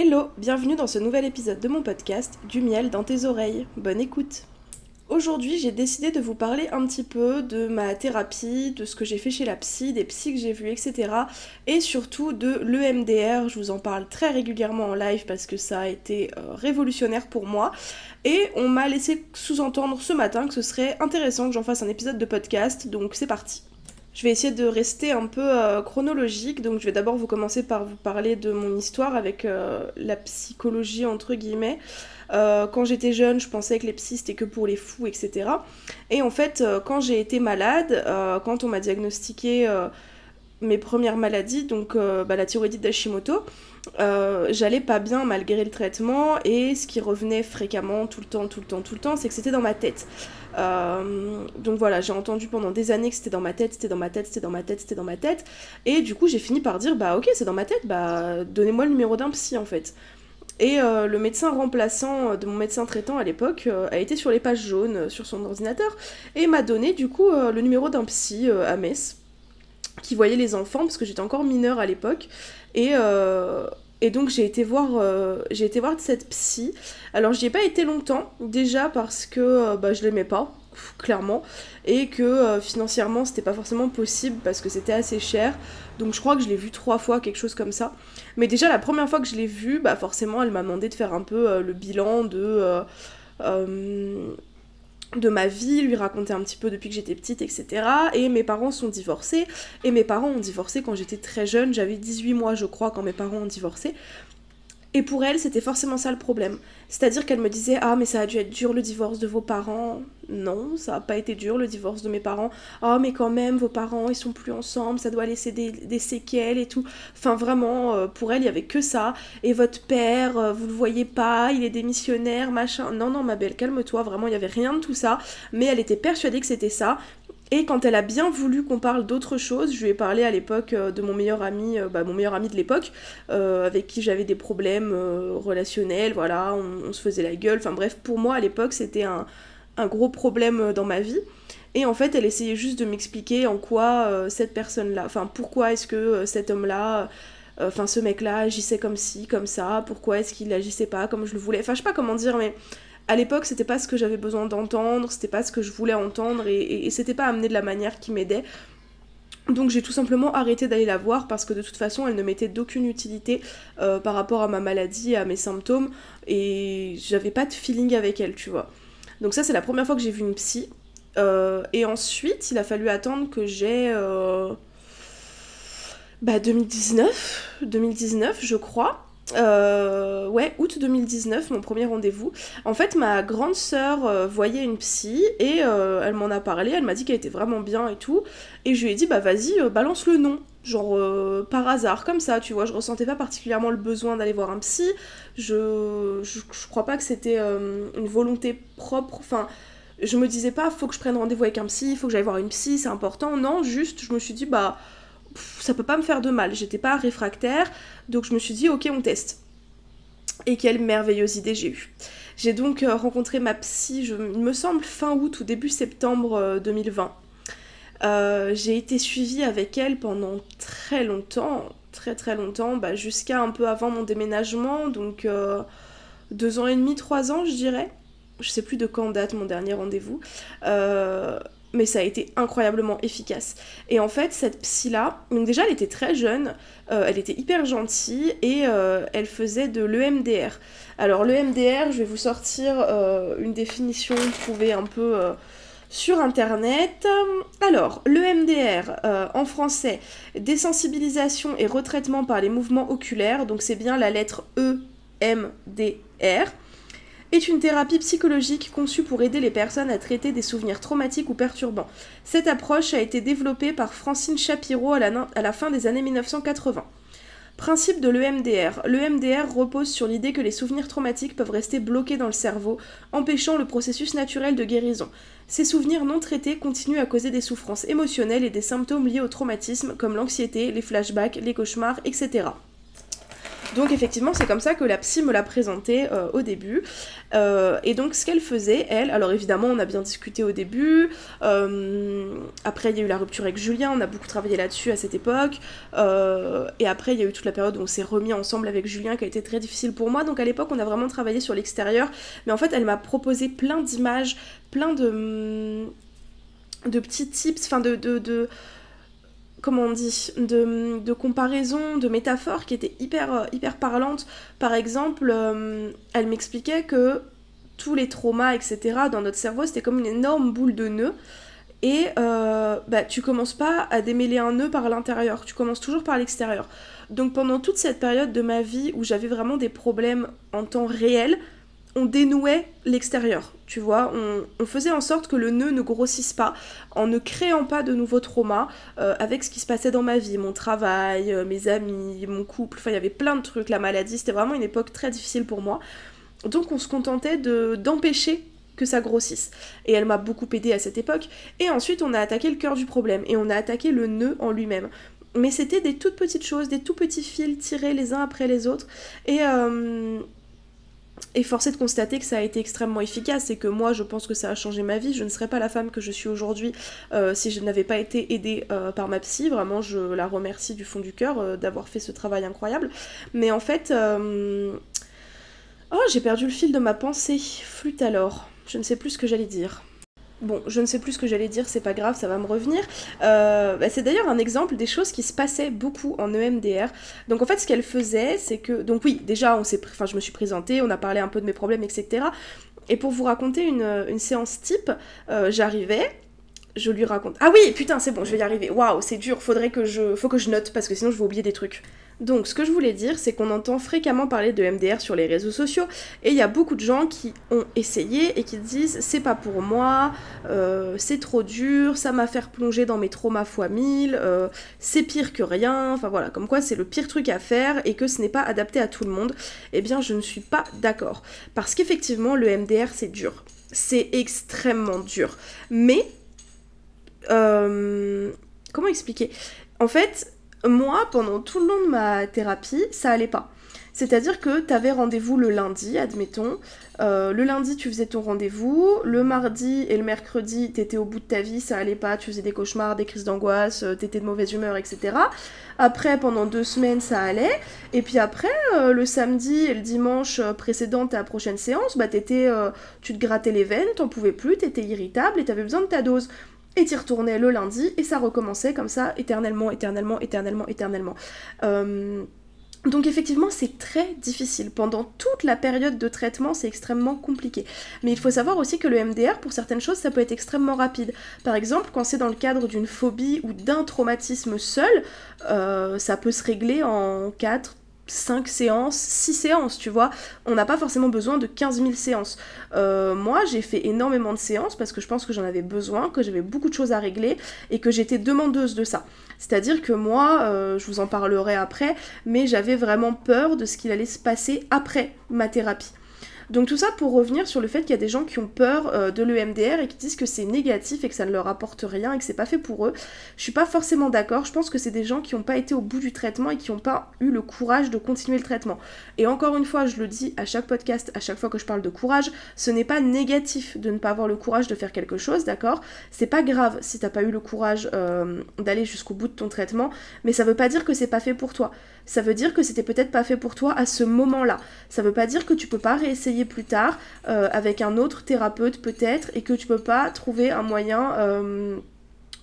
Hello, bienvenue dans ce nouvel épisode de mon podcast, Du miel dans tes oreilles. Bonne écoute. Aujourd'hui, j'ai décidé de vous parler un petit peu de ma thérapie, de ce que j'ai fait chez la psy, des psys que j'ai vus, etc. Et surtout de l'EMDR, je vous en parle très régulièrement en live parce que ça a été révolutionnaire pour moi. Et on m'a laissé sous-entendre ce matin que ce serait intéressant que j'en fasse un épisode de podcast, donc c'est parti. Je vais essayer de rester un peu chronologique, donc je vais d'abord vous commencer par vous parler de mon histoire avec la psychologie entre guillemets. Quand j'étais jeune, je pensais que les psys c'était que pour les fous, etc. Et en fait, quand j'ai été malade, quand on m'a diagnostiqué mes premières maladies, donc la thyroïdite d'Hashimoto, j'allais pas bien malgré le traitement, et ce qui revenait fréquemment, tout le temps, c'est que c'était dans ma tête. Donc voilà, j'ai entendu pendant des années que c'était dans ma tête, et du coup j'ai fini par dire bah ok c'est dans ma tête, bah donnez-moi le numéro d'un psy en fait. Et le médecin remplaçant de mon médecin traitant à l'époque a été sur les pages jaunes sur son ordinateur et m'a donné du coup le numéro d'un psy à Metz qui voyait les enfants parce que j'étais encore mineure à l'époque et donc j'ai été voir cette psy. Alors j'y ai pas été longtemps, déjà parce que je l'aimais pas, clairement, et que financièrement c'était pas forcément possible parce que c'était assez cher. Donc je crois que je l'ai vue 3 fois, quelque chose comme ça. Mais déjà la première fois que je l'ai vue, bah forcément elle m'a demandé de faire un peu le bilan euh, de ma vie, lui raconter un petit peu depuis que j'étais petite, etc. Et mes parents sont divorcés, et mes parents ont divorcé quand j'étais très jeune, j'avais 18 mois je crois quand mes parents ont divorcé. Et pour elle, c'était forcément ça le problème. C'est-à-dire qu'elle me disait « Ah, mais ça a dû être dur le divorce de vos parents. » Non, ça a pas été dur le divorce de mes parents. « Ah, mais quand même, vos parents, ils sont plus ensemble, ça doit laisser des séquelles et tout. » Enfin, vraiment, pour elle, il y avait que ça. Et votre père, vous le voyez pas, il est démissionnaire, machin. Non, non, ma belle, calme-toi, vraiment, il y avait rien de tout ça. Mais elle était persuadée que c'était ça. Et quand elle a bien voulu qu'on parle d'autre chose, je lui ai parlé à l'époque de mon meilleur ami, mon meilleur ami de l'époque, avec qui j'avais des problèmes relationnels, voilà, on se faisait la gueule, enfin bref, pour moi à l'époque c'était un gros problème dans ma vie. Et en fait, elle essayait juste de m'expliquer en quoi cette personne-là, enfin pourquoi est-ce que cet homme-là, enfin ce mec-là agissait comme ci, comme ça, pourquoi est-ce qu'il agissait pas comme je le voulais, enfin je sais pas comment dire, mais à l'époque, c'était pas ce que j'avais besoin d'entendre, c'était pas ce que je voulais entendre, et c'était pas amené de la manière qui m'aidait. Donc j'ai tout simplement arrêté d'aller la voir parce que de toute façon, elle ne m'était d'aucune utilité par rapport à ma maladie, à mes symptômes, et j'avais pas de feeling avec elle, tu vois. Donc ça, c'est la première fois que j'ai vu une psy. Et ensuite, il a fallu attendre que j'ai 2019, je crois. Ouais, août 2019, mon premier rendez-vous. En fait, ma grande sœur voyait une psy et elle m'en a parlé, elle m'a dit qu'elle était vraiment bien et tout. Et je lui ai dit, bah vas-y, balance le nom. Genre par hasard, comme ça, tu vois. Je ressentais pas particulièrement le besoin d'aller voir un psy. Je crois pas que c'était une volonté propre. Enfin, je me disais pas, faut que je prenne rendez-vous avec un psy, faut que j'aille voir une psy, c'est important. Non, juste, je me suis dit, bah ça peut pas me faire de mal, j'étais pas réfractaire, donc je me suis dit ok on teste. Et quelle merveilleuse idée j'ai eue. J'ai donc rencontré ma psy, il me semble fin août ou début septembre 2020. J'ai été suivie avec elle pendant très longtemps, très longtemps, jusqu'à un peu avant mon déménagement, donc 2 ans et demi, 3 ans je dirais. Je sais plus de quand date mon dernier rendez-vous. Mais ça a été incroyablement efficace. Et en fait, cette psy-là, donc déjà, elle était très jeune, elle était hyper gentille, et elle faisait de l'EMDR. Alors, l'EMDR, je vais vous sortir une définition trouvée un peu sur Internet. Alors, l'EMDR, en français, désensibilisation et retraitement par les mouvements oculaires, donc c'est bien la lettre EMDR, est une thérapie psychologique conçue pour aider les personnes à traiter des souvenirs traumatiques ou perturbants. Cette approche a été développée par Francine Shapiro à la fin des années 1980. Principe de l'EMDR. L'EMDR repose sur l'idée que les souvenirs traumatiques peuvent rester bloqués dans le cerveau, empêchant le processus naturel de guérison. Ces souvenirs non traités continuent à causer des souffrances émotionnelles et des symptômes liés au traumatisme, comme l'anxiété, les flashbacks, les cauchemars, etc. Donc effectivement c'est comme ça que la psy me l'a présenté au début. Et donc ce qu'elle faisait, elle, alors évidemment on a bien discuté au début, après il y a eu la rupture avec Julien, on a beaucoup travaillé là-dessus à cette époque, et après il y a eu toute la période où on s'est remis ensemble avec Julien qui a été très difficile pour moi, donc à l'époque on a vraiment travaillé sur l'extérieur, mais en fait elle m'a proposé plein d'images, plein de petits tips, enfin comment on dit, de comparaisons, de métaphores qui étaient hyper parlantes. Par exemple, elle m'expliquait que tous les traumas, etc., dans notre cerveau, c'était comme une énorme boule de nœuds. Et tu commences pas à démêler un nœud par l'intérieur, tu commences toujours par l'extérieur. Donc pendant toute cette période de ma vie où j'avais vraiment des problèmes en temps réel, on dénouait l'extérieur, tu vois, on faisait en sorte que le nœud ne grossisse pas, en ne créant pas de nouveaux traumas avec ce qui se passait dans ma vie, mon travail, mes amis, mon couple, enfin il y avait plein de trucs, la maladie, c'était vraiment une époque très difficile pour moi. Donc on se contentait d'empêcher que ça grossisse. Et elle m'a beaucoup aidée à cette époque. Et ensuite on a attaqué le cœur du problème, et on a attaqué le nœud en lui-même. Mais c'était des toutes petites choses, des tout petits fils tirés les uns après les autres, et force est de constater que ça a été extrêmement efficace et que moi je pense que ça a changé ma vie. Je ne serais pas la femme que je suis aujourd'hui si je n'avais pas été aidée par ma psy. Vraiment je la remercie du fond du cœur d'avoir fait ce travail incroyable. Mais en fait... Oh, j'ai perdu le fil de ma pensée. Flûte alors. Je ne sais plus ce que j'allais dire. Bon, je ne sais plus ce que j'allais dire, c'est pas grave, ça va me revenir. C'est d'ailleurs un exemple des choses qui se passaient beaucoup en EMDR. Donc en fait, ce qu'elle faisait, c'est que... Donc oui, déjà, je me suis présentée, on a parlé un peu de mes problèmes, etc. Et pour vous raconter une séance type, j'arrivais... Je lui raconte... Ah oui, putain, c'est bon, je vais y arriver. Waouh, c'est dur, faut que je note, parce que sinon je vais oublier des trucs. Donc, ce que je voulais dire, c'est qu'on entend fréquemment parler de MDR sur les réseaux sociaux, et il y a beaucoup de gens qui ont essayé et qui disent « c'est pas pour moi, c'est trop dur, ça m'a fait plonger dans mes traumas fois 1000, c'est pire que rien », enfin voilà, comme quoi c'est le pire truc à faire et que ce n'est pas adapté à tout le monde. Eh bien, je ne suis pas d'accord, parce qu'effectivement, le MDR, c'est dur. C'est extrêmement dur. Mais... comment expliquer ? En fait, moi, pendant tout le long de ma thérapie, ça allait pas. C'est-à-dire que t'avais rendez-vous le lundi, admettons. Le lundi, tu faisais ton rendez-vous. Le mardi et le mercredi, t'étais au bout de ta vie, ça allait pas. Tu faisais des cauchemars, des crises d'angoisse, t'étais de mauvaise humeur, etc. Après, pendant 2 semaines, ça allait. Et puis après, le samedi et le dimanche précédent ta prochaine séance, tu te grattais les veines, t'en pouvais plus, t'étais irritable et t'avais besoin de ta dose. Et t'y retournais le lundi, et ça recommençait comme ça, éternellement. Donc effectivement, c'est très difficile. Pendant toute la période de traitement, c'est extrêmement compliqué. Mais il faut savoir aussi que le MDR, pour certaines choses, ça peut être extrêmement rapide. Par exemple, quand c'est dans le cadre d'une phobie ou d'un traumatisme seul, ça peut se régler en 4, 5 séances, 6 séances, tu vois. On n'a pas forcément besoin de 15 000 séances. Moi, j'ai fait énormément de séances parce que je pense que j'en avais besoin, que j'avais beaucoup de choses à régler et que j'étais demandeuse de ça. C'est-à-dire que moi, je vous en parlerai après, mais j'avais vraiment peur de ce qu'il allait se passer après ma thérapie. Donc tout ça pour revenir sur le fait qu'il y a des gens qui ont peur de l'EMDR et qui disent que c'est négatif et que ça ne leur apporte rien et que c'est pas fait pour eux. Je suis pas forcément d'accord, je pense que c'est des gens qui n'ont pas été au bout du traitement et qui n'ont pas eu le courage de continuer le traitement. Et encore une fois, je le dis à chaque podcast, à chaque fois que je parle de courage, ce n'est pas négatif de ne pas avoir le courage de faire quelque chose, d'accord ? C'est pas grave si t'as pas eu le courage d'aller jusqu'au bout de ton traitement, mais ça veut pas dire que c'est pas fait pour toi. Ça veut dire que c'était peut-être pas fait pour toi à ce moment-là. Ça veut pas dire que tu peux pas réessayer plus tard avec un autre thérapeute peut-être et que tu peux pas trouver un moyen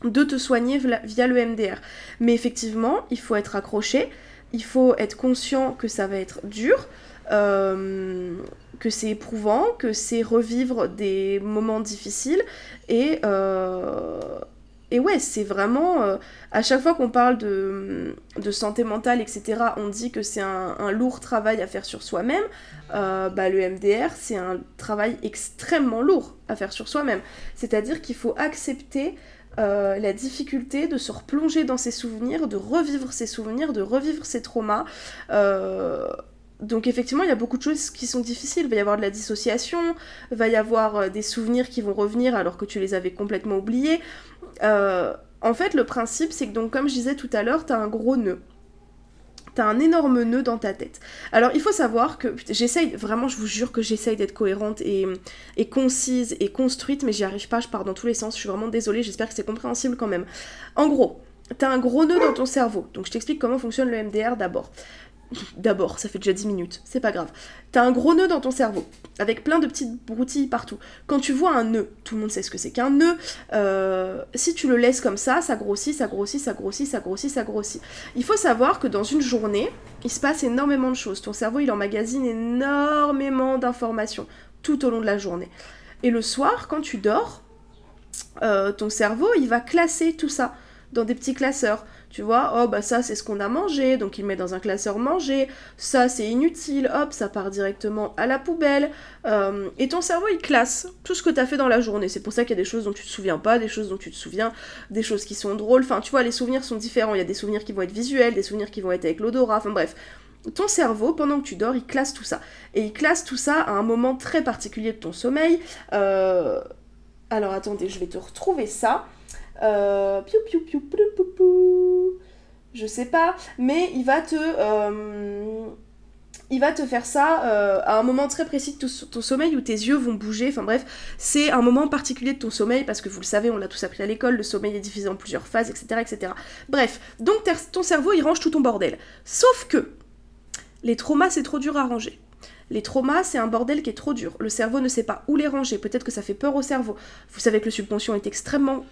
de te soigner via le MDR. Mais effectivement, il faut être accroché, il faut être conscient que ça va être dur, que c'est éprouvant, que c'est revivre des moments difficiles et ouais, c'est vraiment... à chaque fois qu'on parle de santé mentale, etc., on dit que c'est un lourd travail à faire sur soi-même. Le MDR, c'est un travail extrêmement lourd à faire sur soi-même. C'est-à-dire qu'il faut accepter la difficulté de se replonger dans ses souvenirs, de revivre ses souvenirs, de revivre ses traumas. Donc effectivement, il y a beaucoup de choses qui sont difficiles. Il va y avoir de la dissociation, il va y avoir des souvenirs qui vont revenir alors que tu les avais complètement oubliés. En fait, le principe, c'est que, donc, comme je disais tout à l'heure, t'as un gros nœud. t'as un énorme nœud dans ta tête. Alors il faut savoir que, j'essaye, vraiment je vous jure que j'essaye d'être cohérente et concise et construite, mais j'y arrive pas, je pars dans tous les sens, je suis vraiment désolée, j'espère que c'est compréhensible quand même. En gros, t'as un gros nœud dans ton cerveau, donc je t'explique comment fonctionne le MDR d'abord. D'abord, ça fait déjà 10 minutes, c'est pas grave. T'as un gros nœud dans ton cerveau, avec plein de petites broutilles partout. Quand tu vois un nœud, tout le monde sait ce que c'est qu'un nœud, si tu le laisses comme ça grossit, ça grossit, ça grossit, ça grossit, ça grossit. Il faut savoir que dans une journée, il se passe énormément de choses. Ton cerveau, il emmagasine énormément d'informations tout au long de la journée. Et le soir, quand tu dors, ton cerveau, il va classer tout ça dans des petits classeurs. Tu vois, oh bah ça c'est ce qu'on a mangé, donc il met dans un classeur manger, ça c'est inutile, hop, ça part directement à la poubelle, et ton cerveau il classe tout ce que t'as fait dans la journée. C'est pour ça qu'il y a des choses dont tu te souviens pas, des choses dont tu te souviens, des choses qui sont drôles, enfin tu vois, les souvenirs sont différents, il y a des souvenirs qui vont être visuels, des souvenirs qui vont être avec l'odorat, enfin bref. Ton cerveau, pendant que tu dors, il classe tout ça. Et il classe tout ça à un moment très particulier de ton sommeil. Alors attendez, je vais te retrouver ça. Piou piou piou pou pou pou. Je sais pas, mais il va te faire ça à un moment très précis de ton sommeil où tes yeux vont bouger, enfin bref, c'est un moment particulier de ton sommeil parce que vous le savez, on l'a tous appris à l'école, le sommeil est divisé en plusieurs phases, etc. etc. Bref, donc ton cerveau il range tout ton bordel. Sauf que les traumas c'est trop dur à ranger. Les traumas, c'est un bordel qui est trop dur. Le cerveau ne sait pas où les ranger. Peut-être que ça fait peur au cerveau. Vous savez que le subconscient est extrêmement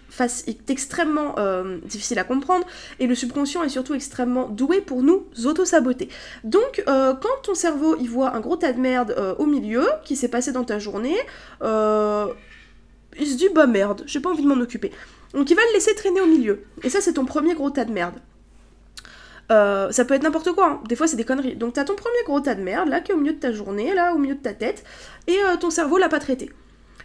difficile à comprendre. Et le subconscient est surtout extrêmement doué pour nous auto-saboter. Donc, quand ton cerveau il voit un gros tas de merde au milieu, qui s'est passé dans ta journée, il se dit, bah merde, j'ai pas envie de m'en occuper. Donc il va le laisser traîner au milieu. Et ça, c'est ton premier gros tas de merde. Ça peut être n'importe quoi, hein. Des fois c'est des conneries. Donc t'as ton premier gros tas de merde là qui est au milieu de ta journée, là au milieu de ta tête, et ton cerveau l'a pas traité.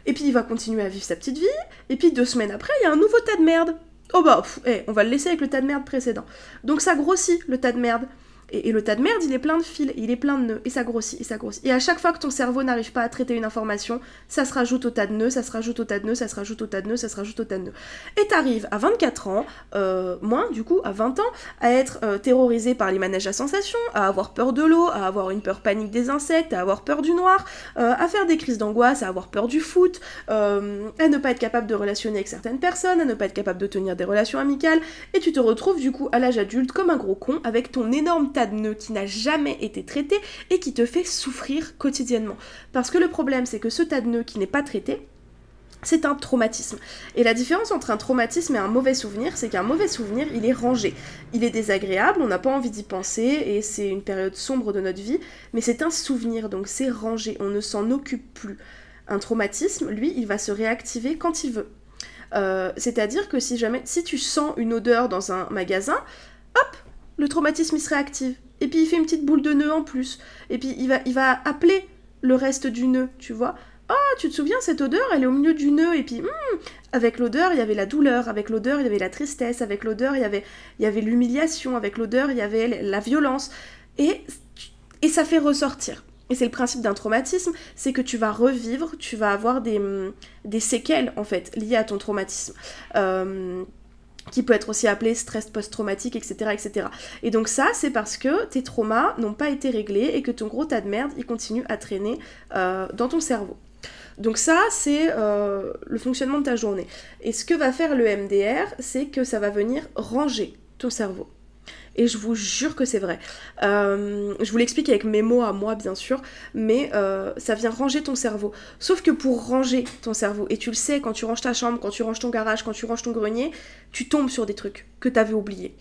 Et puis il va continuer à vivre sa petite vie, et puis 2 semaines après il y a un nouveau tas de merde. Oh bah, on va le laisser avec le tas de merde précédent. Donc ça grossit le tas de merde. Et le tas de merde, il est plein de fils, il est plein de nœuds, et ça grossit, et ça grossit. Et à chaque fois que ton cerveau n'arrive pas à traiter une information, ça se rajoute au tas de nœuds, ça se rajoute au tas de nœuds, ça se rajoute au tas de nœuds, ça se rajoute au tas de nœuds. Et t'arrives à 24 ans, moins du coup, à 20 ans, à être terrorisé par les manèges à sensations, à avoir peur de l'eau, à avoir une peur panique des insectes, à avoir peur du noir, à faire des crises d'angoisse, à avoir peur du foot, à ne pas être capable de relationner avec certaines personnes, à ne pas être capable de tenir des relations amicales, et tu te retrouves du coup à l'âge adulte comme un gros con avec ton énorme tas de nœuds qui n'a jamais été traité et qui te fait souffrir quotidiennement. Parce que le problème, c'est que ce tas de nœuds qui n'est pas traité, c'est un traumatisme. Et la différence entre un traumatisme et un mauvais souvenir, c'est qu'un mauvais souvenir, il est rangé. Il est désagréable, on n'a pas envie d'y penser, et c'est une période sombre de notre vie, mais c'est un souvenir, donc c'est rangé, on ne s'en occupe plus. Un traumatisme, lui, il va se réactiver quand il veut. C'est-à-dire que si tu sens une odeur dans un magasin, hop, le traumatisme il se réactive. Et puis il fait une petite boule de nœud en plus. Et puis il va appeler le reste du nœud, tu vois. Ah, tu te souviens, cette odeur, elle est au milieu du nœud. Et puis, avec l'odeur, il y avait la douleur. Avec l'odeur, il y avait la tristesse. Avec l'odeur, il y avait l'humiliation. Avec l'odeur, il y avait la violence. Et ça fait ressortir. Et c'est le principe d'un traumatisme, c'est que tu vas revivre, tu vas avoir des séquelles, en fait, liées à ton traumatisme. Qui peut être aussi appelé stress post-traumatique, etc., etc. Et donc ça, c'est parce que tes traumas n'ont pas été réglés et que ton gros tas de merde, il continue à traîner dans ton cerveau. Donc ça, c'est le fonctionnement de ta journée. Et ce que va faire le MDR, c'est que ça va venir ranger ton cerveau. Et je vous jure que c'est vrai. Je vous l'explique avec mes mots à moi, bien sûr, mais ça vient ranger ton cerveau. Sauf que pour ranger ton cerveau, et tu le sais, quand tu ranges ta chambre, quand tu ranges ton garage, quand tu ranges ton grenier, tu tombes sur des trucs que t'avais oubliés.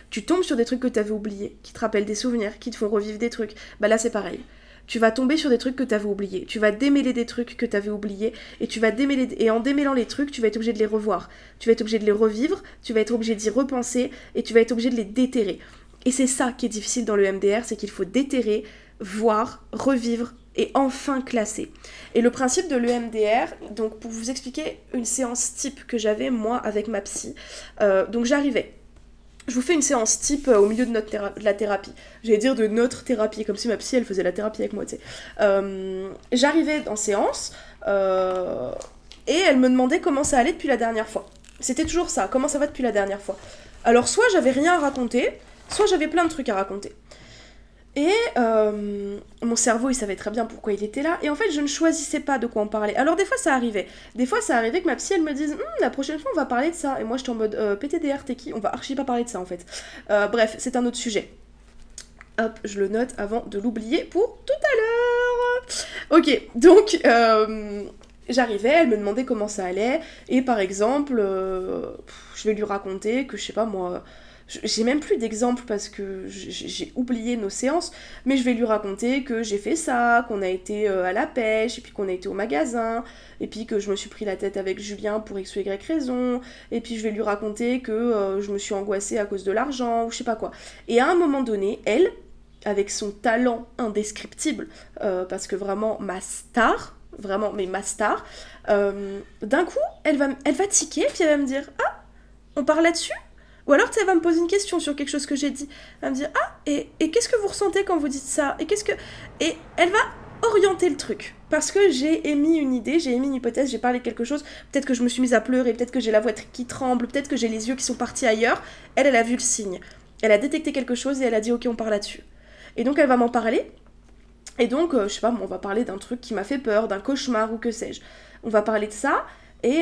Tu tombes sur des trucs que t'avais oubliés, qui te rappellent des souvenirs, qui te font revivre des trucs. Bah là, c'est pareil. Tu vas tomber sur des trucs que t'avais oubliés. Tu vas démêler des trucs que t'avais oubliés. Et en démêlant les trucs, tu vas être obligé de les revoir. Tu vas être obligé de les revivre. Tu vas être obligé d'y repenser. Et tu vas être obligé de les déterrer. Et c'est ça qui est difficile dans le MDR, c'est qu'il faut déterrer, voir, revivre et enfin classer. Et le principe de l'EMDR, donc pour vous expliquer une séance type que j'avais moi avec ma psy, donc j'arrivais. Je vous fais une séance type au milieu de la thérapie. J'allais dire de notre thérapie, comme si ma psy, elle faisait la thérapie avec moi, tu sais. J'arrivais en séance, et elle me demandait comment ça allait depuis la dernière fois. C'était toujours ça, comment ça va depuis la dernière fois. Alors soit j'avais rien à raconter, soit j'avais plein de trucs à raconter. Et mon cerveau, il savait très bien pourquoi il était là. Et en fait, je ne choisissais pas de quoi on parlait. Alors des fois, ça arrivait. Des fois, ça arrivait que ma psy, elle me dise la prochaine fois, on va parler de ça. Et moi, j'étais en mode PTDR, t'es qui? On va archi pas parler de ça, en fait. Bref, c'est un autre sujet. Hop, je le note avant de l'oublier pour tout à l'heure. Ok, donc j'arrivais, elle me demandait comment ça allait, et par exemple, je vais lui raconter que, je sais pas moi, j'ai même plus d'exemples parce que j'ai oublié nos séances, mais je vais lui raconter que j'ai fait ça, qu'on a été à la pêche, et puis qu'on a été au magasin, et puis que je me suis pris la tête avec Julien pour X ou Y raison, et puis je vais lui raconter que je me suis angoissée à cause de l'argent, ou je sais pas quoi. Et à un moment donné, elle, avec son talent indescriptible, parce que vraiment ma star, vraiment, mais ma star, d'un coup, elle va tiquer, puis elle va me dire « Ah, on parle là-dessus ?» Ou alors, tu sais, elle va me poser une question sur quelque chose que j'ai dit. Elle va me dire « Ah, et qu'est-ce que vous ressentez quand vous dites ça ?» Et elle va orienter le truc. Parce que j'ai émis une idée, j'ai émis une hypothèse, j'ai parlé de quelque chose, peut-être que je me suis mise à pleurer, peut-être que j'ai la voix qui tremble, peut-être que j'ai les yeux qui sont partis ailleurs. Elle a vu le signe. Elle a détecté quelque chose et elle a dit « Ok, on parle là-dessus. » Et donc, elle va m'en parler. Et donc, je sais pas, on va parler d'un truc qui m'a fait peur, d'un cauchemar ou que sais-je. On va parler de ça, et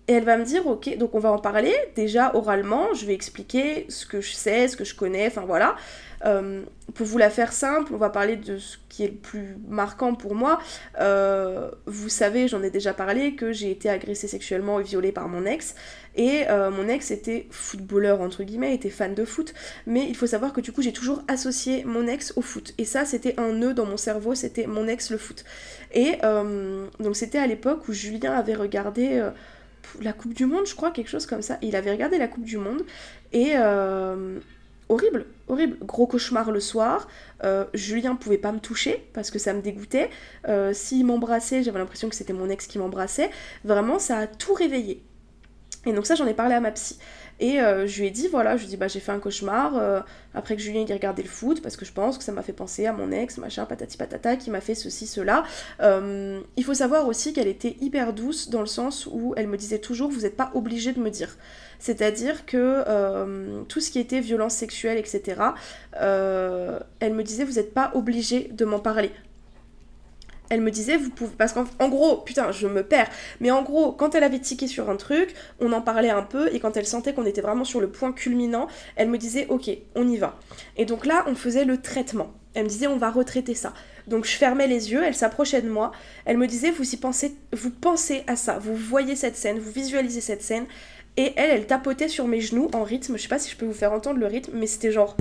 elle va me dire, ok, donc on va en parler, déjà oralement, je vais expliquer ce que je sais, ce que je connais, enfin voilà. Pour vous la faire simple, on va parler de ce qui est le plus marquant pour moi. Vous savez, j'en ai déjà parlé, que j'ai été agressée sexuellement et violée par mon ex. Et mon ex était footballeur, entre guillemets, était fan de foot. Mais il faut savoir que du coup, j'ai toujours associé mon ex au foot. Et ça, c'était un nœud dans mon cerveau, c'était mon ex le foot. Et donc c'était à l'époque où Julien avait regardé la Coupe du Monde, je crois, quelque chose comme ça. Et il avait regardé la Coupe du Monde. Et horrible, horrible. Gros cauchemar le soir. Julien pouvait pas me toucher parce que ça me dégoûtait. S'il m'embrassait, j'avais l'impression que c'était mon ex qui m'embrassait. Vraiment, ça a tout réveillé. Et donc ça, j'en ai parlé à ma psy. Et je lui ai dit, voilà, je lui ai dit, bah j'ai fait un cauchemar, après que Julien ait regardé le foot, parce que je pense que ça m'a fait penser à mon ex, machin, patati patata, qui m'a fait ceci, cela. Il faut savoir aussi qu'elle était hyper douce, dans le sens où elle me disait toujours, vous n'êtes pas obligé de me dire. C'est-à-dire que tout ce qui était violence sexuelle, etc., elle me disait, vous n'êtes pas obligé de m'en parler. Elle me disait, vous pouvez... Parce qu'en gros, putain, je me perds. Mais en gros, quand elle avait tiqué sur un truc, on en parlait un peu, et quand elle sentait qu'on était vraiment sur le point culminant, elle me disait, ok, on y va. Et donc là, on faisait le traitement. Elle me disait, on va retraiter ça. Donc je fermais les yeux, elle s'approchait de moi, elle me disait, vous pensez à ça, vous voyez cette scène, vous visualisez cette scène, et elle tapotait sur mes genoux en rythme, je sais pas si je peux vous faire entendre le rythme, mais c'était genre...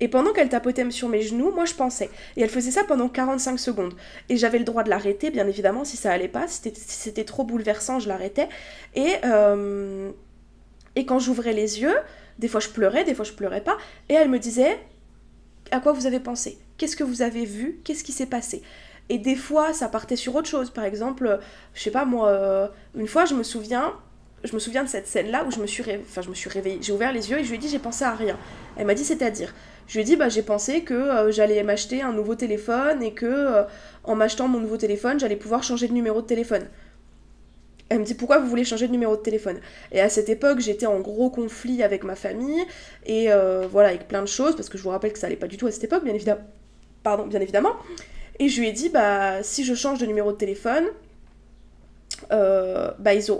Et pendant qu'elle tapotait sur mes genoux, moi je pensais. Et elle faisait ça pendant 45 secondes. Et j'avais le droit de l'arrêter, bien évidemment, si ça allait pas. Si c'était trop bouleversant, je l'arrêtais. Et quand j'ouvrais les yeux, des fois je pleurais, des fois je pleurais pas. Et elle me disait, à quoi vous avez pensé? Qu'est-ce que vous avez vu? Qu'est-ce qui s'est passé? Et des fois, ça partait sur autre chose. Par exemple, je sais pas moi, une fois je me souviens de cette scène-là où je me suis réveillée. J'ai ouvert les yeux et je lui ai dit, j'ai pensé à rien. Elle m'a dit, c'est-à-dire? Je lui ai dit, bah, j'ai pensé que j'allais m'acheter un nouveau téléphone et que en m'achetant mon nouveau téléphone, j'allais pouvoir changer de numéro de téléphone. Elle me dit, pourquoi vous voulez changer de numéro de téléphone? Et à cette époque, j'étais en gros conflit avec ma famille et voilà, avec plein de choses, parce que je vous rappelle que ça allait pas du tout à cette époque, bien évidemment. Et je lui ai dit, bah, si je change de numéro de téléphone, bah, ils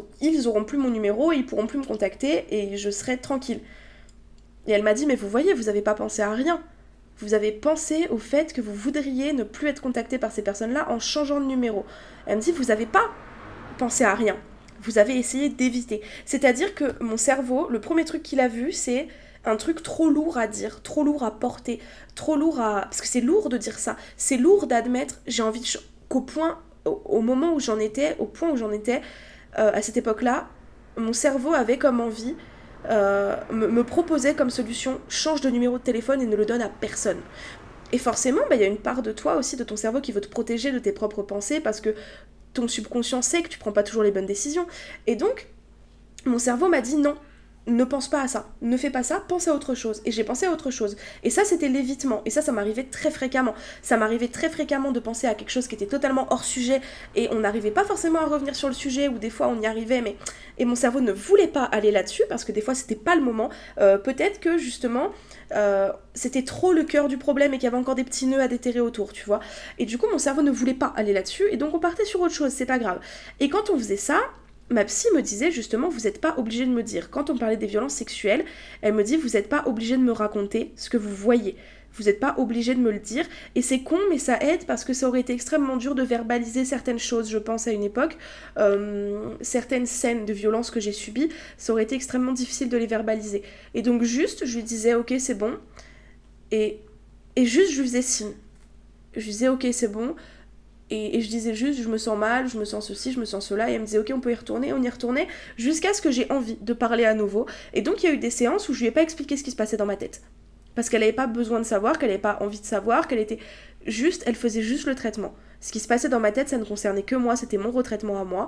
auront plus mon numéro et ils pourront plus me contacter et je serai tranquille. Et elle m'a dit, mais vous voyez, vous avez pas pensé à rien. Vous avez pensé au fait que vous voudriez ne plus être contacté par ces personnes-là en changeant de numéro. Elle me dit, vous avez pas pensé à rien. Vous avez essayé d'éviter. C'est-à-dire que mon cerveau, le premier truc qu'il a vu, c'est un truc trop lourd à dire, trop lourd à porter, trop lourd à... Parce que c'est lourd de dire ça. C'est lourd d'admettre, j'ai envie qu'au point, au moment où j'en étais, au point où j'en étais, à cette époque-là, mon cerveau avait comme envie... me proposait comme solution, change de numéro de téléphone et ne le donne à personne. Et forcément, bah, y a une part de toi aussi, de ton cerveau, qui veut te protéger de tes propres pensées parce que ton subconscient sait que tu prends pas toujours les bonnes décisions. Et donc, mon cerveau m'a dit non, ne pense pas à ça, ne fais pas ça, pense à autre chose. Et j'ai pensé à autre chose. Et ça, c'était l'évitement. Et ça m'arrivait très fréquemment. Ça m'arrivait très fréquemment de penser à quelque chose qui était totalement hors sujet et on n'arrivait pas forcément à revenir sur le sujet, ou des fois on y arrivait, mais... Et mon cerveau ne voulait pas aller là-dessus parce que des fois c'était pas le moment. Peut-être que justement c'était trop le cœur du problème et qu'il y avait encore des petits nœuds à déterrer autour, tu vois. Et du coup mon cerveau ne voulait pas aller là-dessus et donc on partait sur autre chose, c'est pas grave. Et quand on faisait ça, ma psy me disait justement, vous n'êtes pas obligé de me dire. Quand on parlait des violences sexuelles, elle me dit, vous n'êtes pas obligé de me raconter ce que vous voyez. Vous n'êtes pas obligé de me le dire. Et c'est con, mais ça aide parce que ça aurait été extrêmement dur de verbaliser certaines choses, je pense, à une époque. Certaines scènes de violence que j'ai subies, ça aurait été extrêmement difficile de les verbaliser. Et donc juste, je lui disais, ok, c'est bon. Et juste, je lui faisais signe. Je lui disais, ok, c'est bon. Et je disais juste, je me sens mal, je me sens ceci, je me sens cela. Et elle me disait, ok, on peut y retourner, on y retournait, jusqu'à ce que j'ai envie de parler à nouveau. Et donc, il y a eu des séances où je lui ai pas expliqué ce qui se passait dans ma tête. Parce qu'elle n'avait pas besoin de savoir, qu'elle n'avait pas envie de savoir, qu'elle était juste, elle faisait juste le traitement. Ce qui se passait dans ma tête, ça ne concernait que moi, c'était mon retraitement à moi.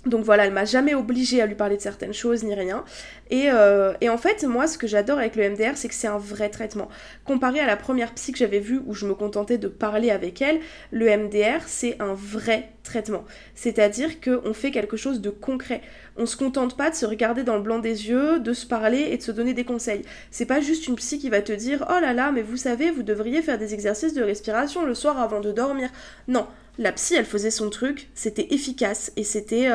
Donc voilà, elle m'a jamais obligée à lui parler de certaines choses, ni rien. Et en fait, moi, ce que j'adore avec le MDR, c'est que c'est un vrai traitement. Comparé à la première psy que j'avais vue, où je me contentais de parler avec elle, le MDR, c'est un vrai traitement. C'est-à-dire qu'on fait quelque chose de concret. On se contente pas de se regarder dans le blanc des yeux, de se parler et de se donner des conseils. C'est pas juste une psy qui va te dire « Oh là là, mais vous savez, vous devriez faire des exercices de respiration le soir avant de dormir. » Non. La psy, elle faisait son truc, c'était efficace et c'était...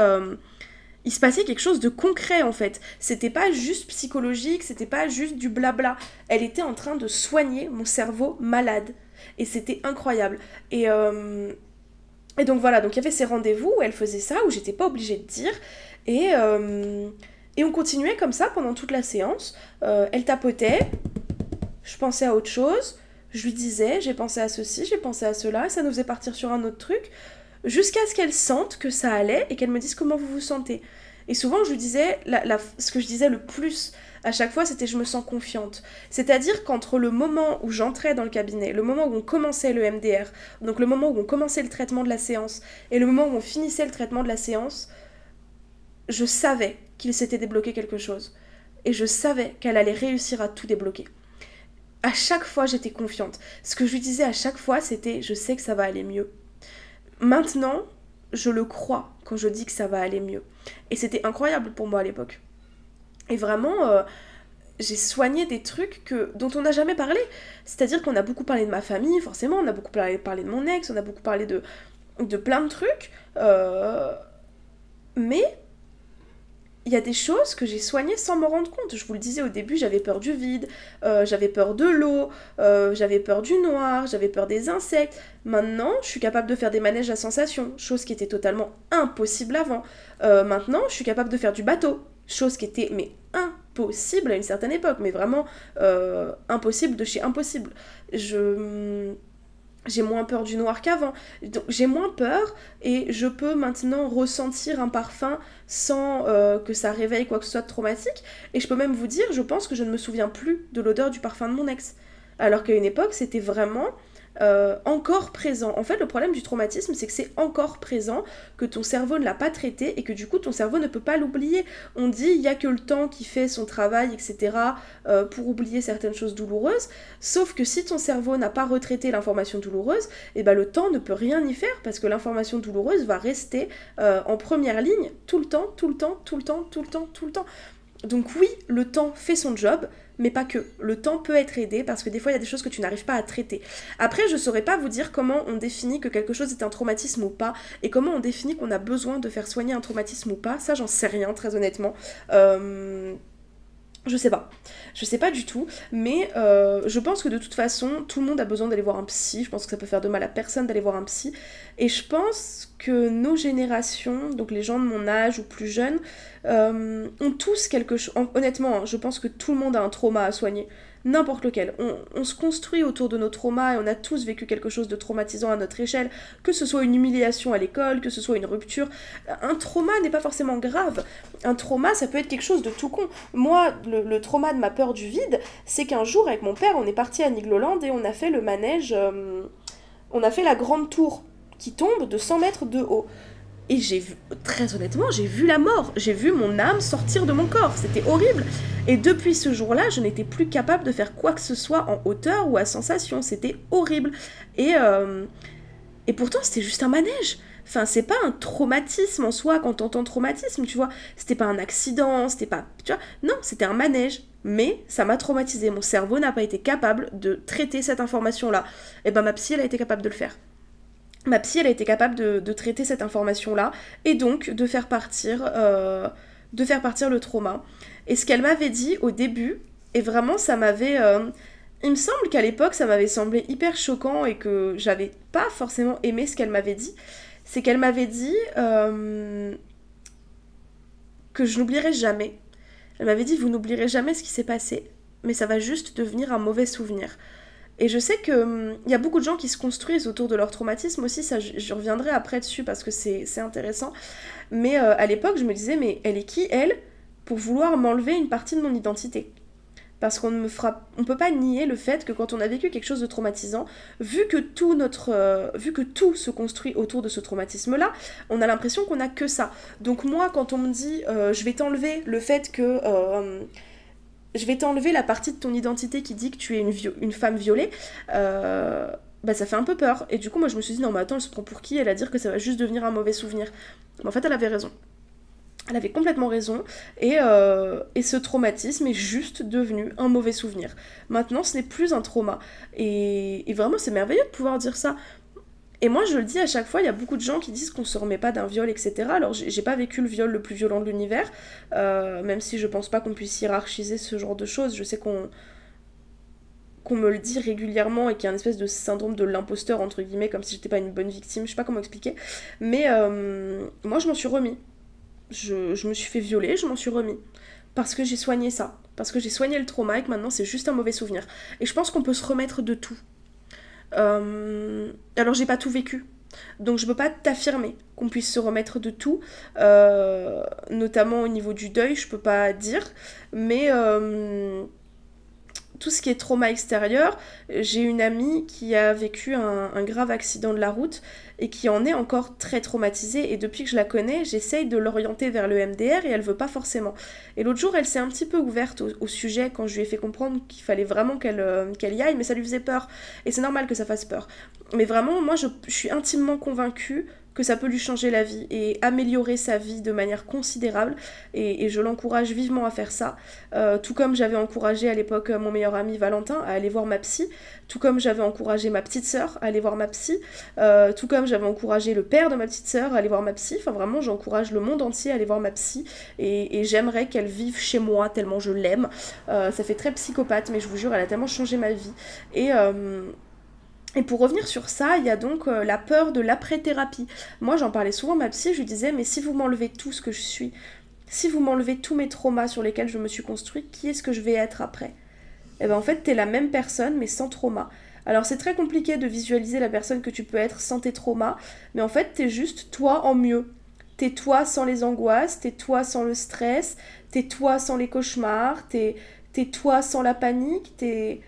il se passait quelque chose de concret en fait. C'était pas juste psychologique, c'était pas juste du blabla. Elle était en train de soigner mon cerveau malade. Et c'était incroyable. Et donc voilà, donc il y avait ces rendez-vous où elle faisait ça, où j'étais pas obligée de dire. Et on continuait comme ça pendant toute la séance. Elle tapotait, je pensais à autre chose. Je lui disais, j'ai pensé à ceci, j'ai pensé à cela, et ça nous faisait partir sur un autre truc, jusqu'à ce qu'elle sente que ça allait et qu'elle me dise comment vous vous sentez. Et souvent, je lui disais, ce que je disais le plus à chaque fois, c'était je me sens confiante. C'est-à-dire qu'entre le moment où j'entrais dans le cabinet, le moment où on commençait le MDR, donc le moment où on commençait le traitement de la séance, et le moment où on finissait le traitement de la séance, je savais qu'il s'était débloqué quelque chose. Et je savais qu'elle allait réussir à tout débloquer. À chaque fois, j'étais confiante. Ce que je lui disais à chaque fois, c'était « je sais que ça va aller mieux ». Maintenant, je le crois quand je dis que ça va aller mieux. Et c'était incroyable pour moi à l'époque. Et vraiment, j'ai soigné des trucs dont on n'a jamais parlé. C'est-à-dire qu'on a beaucoup parlé de ma famille, forcément, on a beaucoup parlé de mon ex, on a beaucoup parlé de plein de trucs. Mais... il y a des choses que j'ai soignées sans m'en rendre compte. Je vous le disais au début, j'avais peur du vide, j'avais peur de l'eau, j'avais peur du noir, j'avais peur des insectes. Maintenant, je suis capable de faire des manèges à sensations, chose qui était totalement impossible avant. Maintenant, je suis capable de faire du bateau, chose qui était impossible à une certaine époque, mais vraiment impossible de chez impossible. J'ai moins peur du noir qu'avant. Donc, j'ai moins peur et je peux maintenant ressentir un parfum sans que ça réveille quoi que ce soit de traumatique. Et je peux même vous dire, je pense que je ne me souviens plus de l'odeur du parfum de mon ex. Alors qu'à une époque, c'était vraiment encore présent. En fait, le problème du traumatisme, c'est que c'est encore présent, que ton cerveau ne l'a pas traité et que du coup, ton cerveau ne peut pas l'oublier. On dit, il n'y a que le temps qui fait son travail, etc., pour oublier certaines choses douloureuses. Sauf que si ton cerveau n'a pas retraité l'information douloureuse, eh ben, le temps ne peut rien y faire parce que l'information douloureuse va rester en première ligne tout le temps, tout le temps, tout le temps, tout le temps, tout le temps. Donc oui, le temps fait son job, mais pas que. Le temps peut être aidé parce que des fois, il y a des choses que tu n'arrives pas à traiter. Après, je saurais pas vous dire comment on définit que quelque chose est un traumatisme ou pas, et comment on définit qu'on a besoin de faire soigner un traumatisme ou pas. Ça, j'en sais rien, très honnêtement. Je sais pas du tout, mais je pense que de toute façon, tout le monde a besoin d'aller voir un psy. Je pense que ça peut faire de mal à personne d'aller voir un psy. Et je pense que nos générations, donc les gens de mon âge ou plus jeunes, ont tous quelque chose... Honnêtement, je pense que tout le monde a un trauma à soigner. N'importe lequel. On se construit autour de nos traumas et on a tous vécu quelque chose de traumatisant à notre échelle, que ce soit une humiliation à l'école, que ce soit une rupture. Un trauma n'est pas forcément grave. Un trauma, ça peut être quelque chose de tout con. Moi, le trauma de ma peur du vide, c'est qu'un jour, avec mon père, on est parti à Nigloland et on a fait le manège... on a fait la grande tour qui tombe de 100 mètres de haut. Et j'ai vu, très honnêtement, j'ai vu la mort. J'ai vu mon âme sortir de mon corps. C'était horrible. Et depuis ce jour-là, je n'étais plus capable de faire quoi que ce soit en hauteur ou à sensation. C'était horrible. Et pourtant, c'était juste un manège. Enfin, c'est pas un traumatisme en soi quand t'entends traumatisme, tu vois. C'était pas un accident, c'était pas... Tu vois, non, c'était un manège. Mais ça m'a traumatisé. Mon cerveau n'a pas été capable de traiter cette information-là. Et ben ma psy, elle a été capable de le faire. Ma psy, elle a été capable de traiter cette information-là et donc de faire partir le trauma. Et ce qu'elle m'avait dit au début, et vraiment ça m'avait... il me semble qu'à l'époque, ça m'avait semblé hyper choquant et que j'avais pas forcément aimé ce qu'elle m'avait dit, c'est qu'elle m'avait dit que je n'oublierai jamais. Elle m'avait dit, vous n'oublierez jamais ce qui s'est passé, mais ça va juste devenir un mauvais souvenir. Et je sais qu'il y a beaucoup de gens qui se construisent autour de leur traumatisme aussi, ça je reviendrai après dessus parce que c'est intéressant. Mais à l'époque, je me disais, mais elle est qui, elle, pour vouloir m'enlever une partie de mon identité? Parce qu'on ne on peut pas nier le fait que quand on a vécu quelque chose de traumatisant, vu que tout se construit autour de ce traumatisme-là, on a l'impression qu'on n'a que ça. Donc moi, quand on me dit, je vais t'enlever le fait que... je vais t'enlever la partie de ton identité qui dit que tu es une femme violée, bah ça fait un peu peur. Et du coup, moi, je me suis dit, non, mais attends, elle se prend pour qui? Elle va dire que ça va juste devenir un mauvais souvenir. Mais en fait, elle avait raison. Elle avait complètement raison, et ce traumatisme est juste devenu un mauvais souvenir. Maintenant, ce n'est plus un trauma. Et vraiment, c'est merveilleux de pouvoir dire ça. Et moi, je le dis à chaque fois, il y a beaucoup de gens qui disent qu'on se remet pas d'un viol, etc. Alors, j'ai pas vécu le viol le plus violent de l'univers, même si je pense pas qu'on puisse hiérarchiser ce genre de choses. Je sais qu'on me le dit régulièrement et qu'il y a une espèce de syndrome de l'imposteur, entre guillemets, comme si j'étais pas une bonne victime, je sais pas comment expliquer. Mais moi, je m'en suis remis. Je me suis fait violer, je m'en suis remis. Parce que j'ai soigné ça. Parce que j'ai soigné le trauma et que maintenant, c'est juste un mauvais souvenir. Et je pense qu'on peut se remettre de tout. Alors j'ai pas tout vécu, donc je peux pas t'affirmer qu'on puisse se remettre de tout, notamment au niveau du deuil, je peux pas dire, mais tout ce qui est trauma extérieur, j'ai une amie qui a vécu un grave accident de la route et qui en est encore très traumatisée, et depuis que je la connais, j'essaye de l'orienter vers le MDR et elle veut pas forcément. Et l'autre jour, elle s'est un petit peu ouverte au sujet quand je lui ai fait comprendre qu'il fallait vraiment qu'elle y aille, mais ça lui faisait peur. Et c'est normal que ça fasse peur. Mais vraiment, moi, je suis intimement convaincue que ça peut lui changer la vie et améliorer sa vie de manière considérable, et je l'encourage vivement à faire ça, tout comme j'avais encouragé à l'époque mon meilleur ami Valentin à aller voir ma psy, tout comme j'avais encouragé ma petite sœur à aller voir ma psy, tout comme j'avais encouragé le père de ma petite sœur à aller voir ma psy. Enfin vraiment, j'encourage le monde entier à aller voir ma psy, et j'aimerais qu'elle vive chez moi tellement je l'aime. Ça fait très psychopathe, mais je vous jure, elle a tellement changé ma vie. Et pour revenir sur ça, il y a donc la peur de l'après-thérapie. Moi, j'en parlais souvent à ma psy, je lui disais, mais si vous m'enlevez tout ce que je suis, si vous m'enlevez tous mes traumas sur lesquels je me suis construite, qui est-ce que je vais être après? Et ben en fait, t'es la même personne, mais sans trauma. Alors c'est très compliqué de visualiser la personne que tu peux être sans tes traumas, mais en fait, t'es juste toi en mieux. T'es toi sans les angoisses, t'es toi sans le stress, t'es toi sans les cauchemars, t'es toi sans la panique, t'es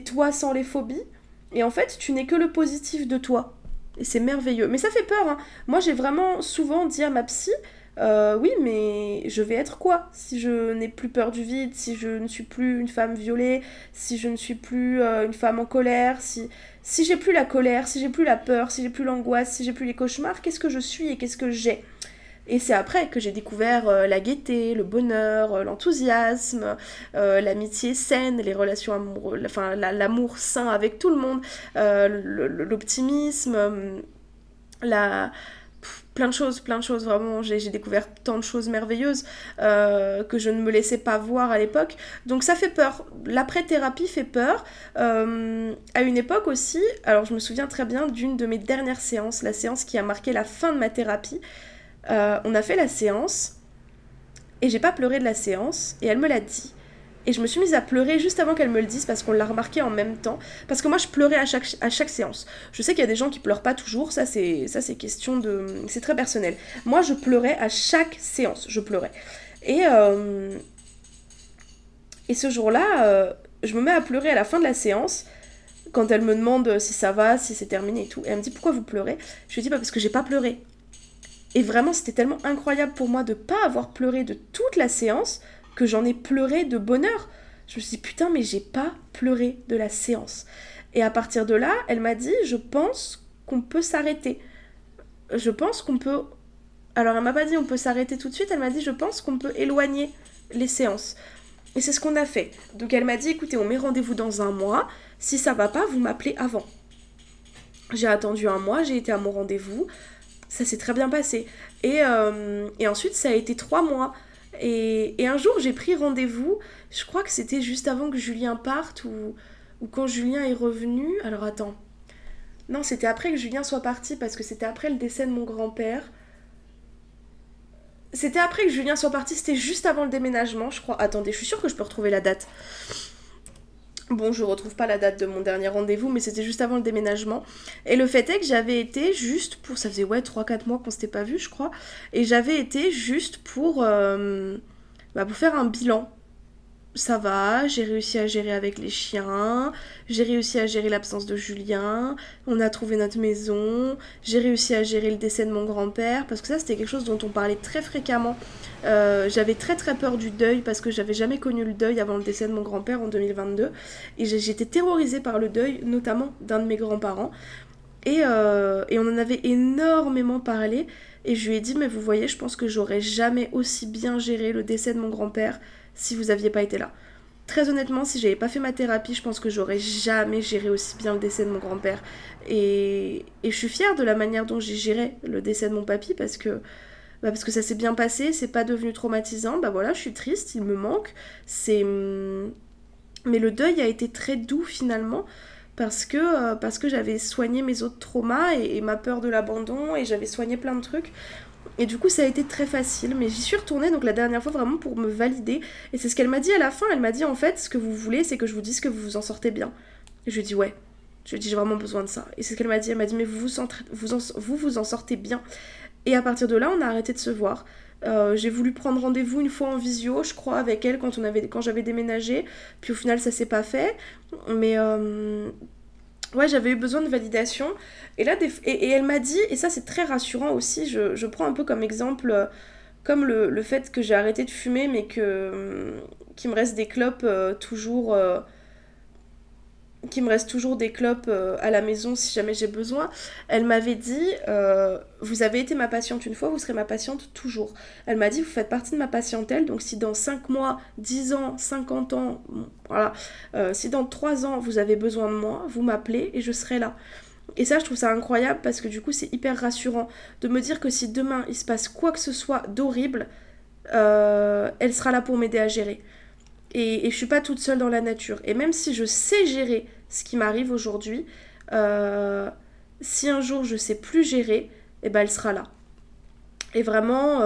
toi sans les phobies. Et en fait, tu n'es que le positif de toi. Et c'est merveilleux. Mais ça fait peur, hein. Moi, j'ai vraiment souvent dit à ma psy, oui, mais je vais être quoi si je n'ai plus peur du vide, si je ne suis plus une femme violée, si je ne suis plus une femme en colère, si j'ai plus la colère, si j'ai plus la peur, si j'ai plus l'angoisse, si j'ai plus les cauchemars, qu'est-ce que je suis et qu'est-ce que j'ai? Et c'est après que j'ai découvert la gaieté, le bonheur, l'enthousiasme, l'amitié saine, les relations amoureuses, enfin l'amour sain avec tout le monde, l'optimisme, plein de choses, vraiment, j'ai découvert tant de choses merveilleuses que je ne me laissais pas voir à l'époque. Donc ça fait peur, l'après-thérapie fait peur. À une époque aussi, alors je me souviens très bien d'une de mes dernières séances, la séance qui a marqué la fin de ma thérapie. On a fait la séance et j'ai pas pleuré de la séance, et elle me l'a dit. Et je me suis mise à pleurer juste avant qu'elle me le dise parce qu'on l'a remarqué en même temps. Parce que moi, je pleurais à chaque séance. Je sais qu'il y a des gens qui pleurent pas toujours, ça c'est question de... C'est très personnel. Moi, je pleurais à chaque séance, je pleurais. Et ce jour-là, je me mets à pleurer à la fin de la séance, quand elle me demande si ça va, si c'est terminé et tout. Et elle me dit, pourquoi vous pleurez? Je lui dis, bah parce que j'ai pas pleuré. Et elle me dit, mais pourquoi vous pleurez? Je lui dis, bah parce que j'ai pas pleuré. Et elle me dit, mais pourquoi vous pleurez? Je lui dis, bah parce que j'ai pas pleuré. Et elle me dit, pourquoi vous pleurez? Je lui dis, bah parce que j'ai pas pleuré. Et Et vraiment, c'était tellement incroyable pour moi de pas avoir pleuré de toute la séance que j'en ai pleuré de bonheur. Je me suis dit, putain, mais j'ai pas pleuré de la séance. Et à partir de là, elle m'a dit, je pense qu'on peut s'arrêter. Je pense qu'on peut... Alors, elle m'a pas dit on peut s'arrêter tout de suite, elle m'a dit, je pense qu'on peut éloigner les séances. Et c'est ce qu'on a fait. Donc, elle m'a dit, écoutez, on met rendez-vous dans 1 mois. Si ça va pas, vous m'appelez avant. J'ai attendu 1 mois, j'ai été à mon rendez-vous. Ça s'est très bien passé. Et ensuite, ça a été 3 mois. Et un jour, j'ai pris rendez-vous. Je crois que c'était juste avant que Julien parte ou quand Julien est revenu. Alors attends. Non, c'était après que Julien soit parti parce que c'était après le décès de mon grand-père. C'était après que Julien soit parti, c'était juste avant le déménagement, je crois. Attendez, je suis sûre que je peux retrouver la date. Bon, je retrouve pas la date de mon dernier rendez-vous, mais c'était juste avant le déménagement. Et le fait est que j'avais été juste pour... Ça faisait, 3-4 mois qu'on s'était pas vu, je crois. Et j'avais été juste pour faire un bilan. Ça va, j'ai réussi à gérer avec les chiens, j'ai réussi à gérer l'absence de Julien, on a trouvé notre maison, j'ai réussi à gérer le décès de mon grand-père, parce que ça c'était quelque chose dont on parlait très fréquemment. J'avais très très peur du deuil, parce que j'avais jamais connu le deuil avant le décès de mon grand-père en 2022, et j'étais terrorisée par le deuil, notamment d'un de mes grands-parents, et on en avait énormément parlé, et je lui ai dit, mais vous voyez, je pense que j'aurais jamais aussi bien géré le décès de mon grand-père si vous aviez pas été là. Très honnêtement, si j'avais pas fait ma thérapie, je pense que j'aurais jamais géré aussi bien le décès de mon grand-père. Et je suis fière de la manière dont j'ai géré le décès de mon papy parce que ça s'est bien passé, c'est pas devenu traumatisant. Bah voilà, je suis triste, il me manque. Mais le deuil a été très doux finalement parce que j'avais soigné mes autres traumas et ma peur de l'abandon et j'avais soigné plein de trucs. Et du coup, ça a été très facile, mais j'y suis retournée donc la dernière fois vraiment pour me valider. Et c'est ce qu'elle m'a dit à la fin. Elle m'a dit en fait, ce que vous voulez, c'est que je vous dise que vous vous en sortez bien. Et je lui ai dit ouais. Je lui ai dit j'ai vraiment besoin de ça. Et c'est ce qu'elle m'a dit. Elle m'a dit mais vous vous en sortez bien. Et à partir de là, on a arrêté de se voir. J'ai voulu prendre rendez-vous une fois en visio, je crois, avec elle quand j'avais déménagé. Puis au final, ça s'est pas fait. Mais ouais, j'avais eu besoin de validation. Et là, et elle m'a dit, et ça c'est très rassurant aussi, je prends un peu comme exemple, comme le fait que j'ai arrêté de fumer, mais qu'il me reste des clopes qu'il me reste toujours des clopes à la maison si jamais j'ai besoin. Elle m'avait dit, vous avez été ma patiente une fois, vous serez ma patiente toujours. Elle m'a dit, vous faites partie de ma patientèle, donc si dans 5 mois, 10 ans, 50 ans, voilà, si dans 3 ans vous avez besoin de moi, vous m'appelez et je serai là. Et ça, je trouve ça incroyable parce que du coup, c'est hyper rassurant de me dire que si demain il se passe quoi que ce soit d'horrible, elle sera là pour m'aider à gérer. Et je suis pas toute seule dans la nature. Et même si je sais gérer ce qui m'arrive aujourd'hui, si un jour je sais plus gérer, eh ben elle sera là. Et vraiment,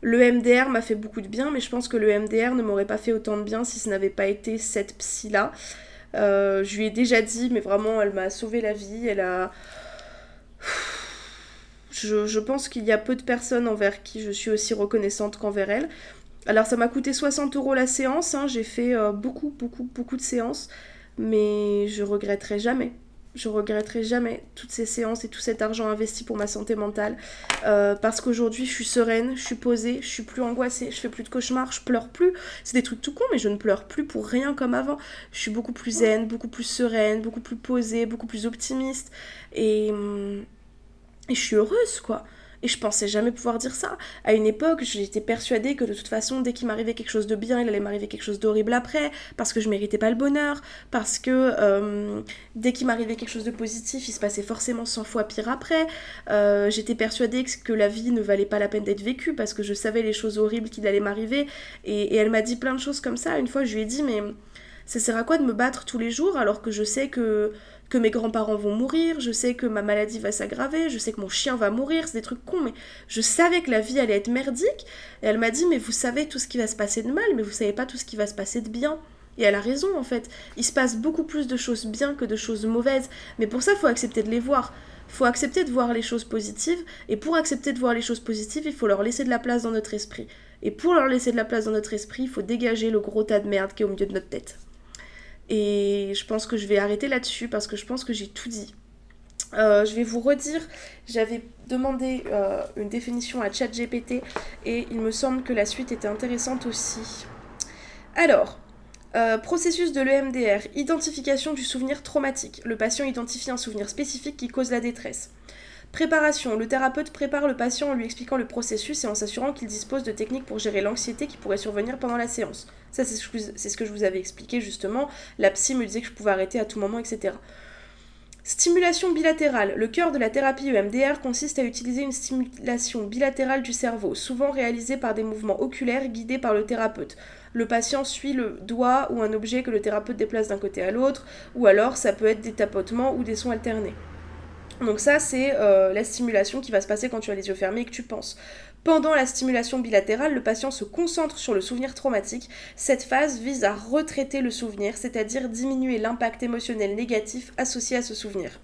le MDR m'a fait beaucoup de bien, mais je pense que le MDR ne m'aurait pas fait autant de bien si ce n'avait pas été cette psy-là. Je lui ai déjà dit, mais vraiment, elle m'a sauvé la vie. Elle a... Je pense qu'il y a peu de personnes envers qui je suis aussi reconnaissante qu'envers elle. Alors ça m'a coûté 60 € la séance, hein. J'ai fait beaucoup de séances, mais je regretterai jamais. Je regretterai jamais toutes ces séances et tout cet argent investi pour ma santé mentale. Parce qu'aujourd'hui, je suis sereine, je suis posée, je suis plus angoissée, je fais plus de cauchemars, je pleure plus. C'est des trucs tout cons, mais je ne pleure plus pour rien comme avant. Je suis beaucoup plus zen, beaucoup plus sereine, beaucoup plus posée, beaucoup plus optimiste. Et je suis heureuse, quoi. Et je pensais jamais pouvoir dire ça. À une époque, j'étais persuadée que de toute façon, dès qu'il m'arrivait quelque chose de bien, il allait m'arriver quelque chose d'horrible après, parce que je méritais pas le bonheur, parce que dès qu'il m'arrivait quelque chose de positif, il se passait forcément 100 fois pire après. J'étais persuadée que la vie ne valait pas la peine d'être vécue, parce que je savais les choses horribles qui allaient m'arriver. Et elle m'a dit plein de choses comme ça. Une fois, je lui ai dit, mais ça sert à quoi de me battre tous les jours alors que je sais que mes grands-parents vont mourir, je sais que ma maladie va s'aggraver, je sais que mon chien va mourir, c'est des trucs cons, mais je savais que la vie allait être merdique. Et elle m'a dit, mais vous savez tout ce qui va se passer de mal, mais vous savez pas tout ce qui va se passer de bien. Et elle a raison, en fait. Il se passe beaucoup plus de choses bien que de choses mauvaises. Mais pour ça, il faut accepter de les voir. Il faut accepter de voir les choses positives. Et pour accepter de voir les choses positives, il faut leur laisser de la place dans notre esprit. Et pour leur laisser de la place dans notre esprit, il faut dégager le gros tas de merde qui est au milieu de notre tête. Et je pense que je vais arrêter là-dessus parce que je pense que j'ai tout dit. Je vais vous redire, j'avais demandé une définition à ChatGPT et il me semble que la suite était intéressante aussi. Alors, processus de l'EMDR, identification du souvenir traumatique. Le patient identifie un souvenir spécifique qui cause la détresse. Préparation, le thérapeute prépare le patient en lui expliquant le processus et en s'assurant qu'il dispose de techniques pour gérer l'anxiété qui pourrait survenir pendant la séance. Ça, c'est ce que je vous avais expliqué justement. La psy me disait que je pouvais arrêter à tout moment, etc. Stimulation bilatérale. Le cœur de la thérapie EMDR consiste à utiliser une stimulation bilatérale du cerveau, souvent réalisée par des mouvements oculaires guidés par le thérapeute. Le patient suit le doigt ou un objet que le thérapeute déplace d'un côté à l'autre, ou alors ça peut être des tapotements ou des sons alternés. Donc ça, c'est la stimulation qui va se passer quand tu as les yeux fermés et que tu penses. Pendant la stimulation bilatérale, le patient se concentre sur le souvenir traumatique. Cette phase vise à retraiter le souvenir, c'est-à-dire diminuer l'impact émotionnel négatif associé à ce souvenir.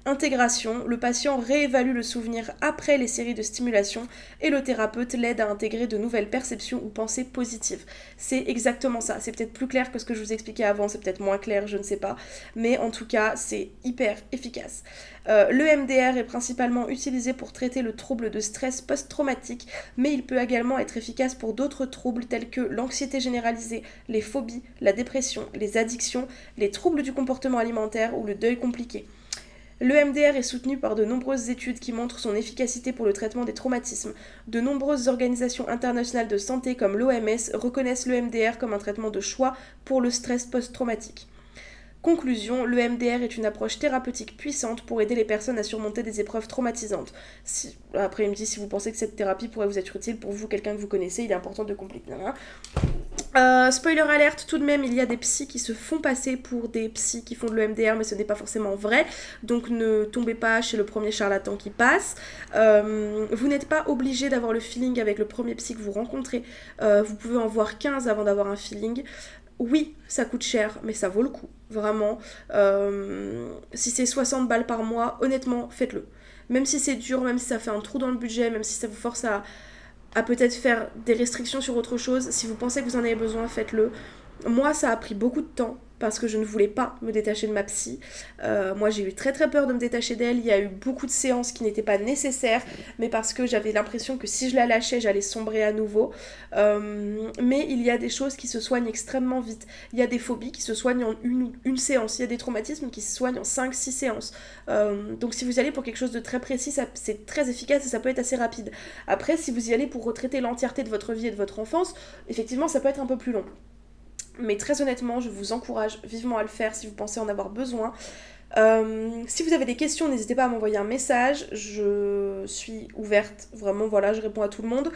Intégration, le patient réévalue le souvenir après les séries de stimulation et le thérapeute l'aide à intégrer de nouvelles perceptions ou pensées positives. C'est exactement ça, c'est peut-être plus clair que ce que je vous expliquais avant, c'est peut-être moins clair, je ne sais pas, mais en tout cas c'est hyper efficace. L'EMDR est principalement utilisé pour traiter le trouble de stress post-traumatique, mais il peut également être efficace pour d'autres troubles tels que l'anxiété généralisée, les phobies, la dépression, les addictions, les troubles du comportement alimentaire ou le deuil compliqué. L'EMDR est soutenu par de nombreuses études qui montrent son efficacité pour le traitement des traumatismes. De nombreuses organisations internationales de santé comme l'OMS reconnaissent l'EMDR comme un traitement de choix pour le stress post-traumatique. Conclusion, l'EMDR est une approche thérapeutique puissante pour aider les personnes à surmonter des épreuves traumatisantes. Après, il me dit si vous pensez que cette thérapie pourrait vous être utile pour vous, quelqu'un que vous connaissez, il est important de compléter. Spoiler alerte, tout de même, il y a des psys qui se font passer pour des psys qui font de l'EMDR, mais ce n'est pas forcément vrai. Donc ne tombez pas chez le premier charlatan qui passe. Vous n'êtes pas obligé d'avoir le feeling avec le premier psy que vous rencontrez. Vous pouvez en voir 15 avant d'avoir un feeling. Oui, ça coûte cher, mais ça vaut le coup, vraiment. Si c'est 60 balles par mois, honnêtement, faites-le. Même si c'est dur, même si ça fait un trou dans le budget, même si ça vous force à peut-être faire des restrictions sur autre chose, si vous pensez que vous en avez besoin, faites-le. Moi, ça a pris beaucoup de temps parce que je ne voulais pas me détacher de ma psy. Moi, j'ai eu très très peur de me détacher d'elle. Il y a eu beaucoup de séances qui n'étaient pas nécessaires, mais parce que j'avais l'impression que si je la lâchais, j'allais sombrer à nouveau. Mais il y a des choses qui se soignent extrêmement vite. Il y a des phobies qui se soignent en une séance. Il y a des traumatismes qui se soignent en 5-6 séances. Donc si vous y allez pour quelque chose de très précis, c'est très efficace et ça peut être assez rapide. Après, si vous y allez pour retraiter l'entièreté de votre vie et de votre enfance, effectivement, ça peut être un peu plus long. Mais très honnêtement, je vous encourage vivement à le faire si vous pensez en avoir besoin. Si vous avez des questions, n'hésitez pas à m'envoyer un message. Je suis ouverte, vraiment, voilà, je réponds à tout le monde.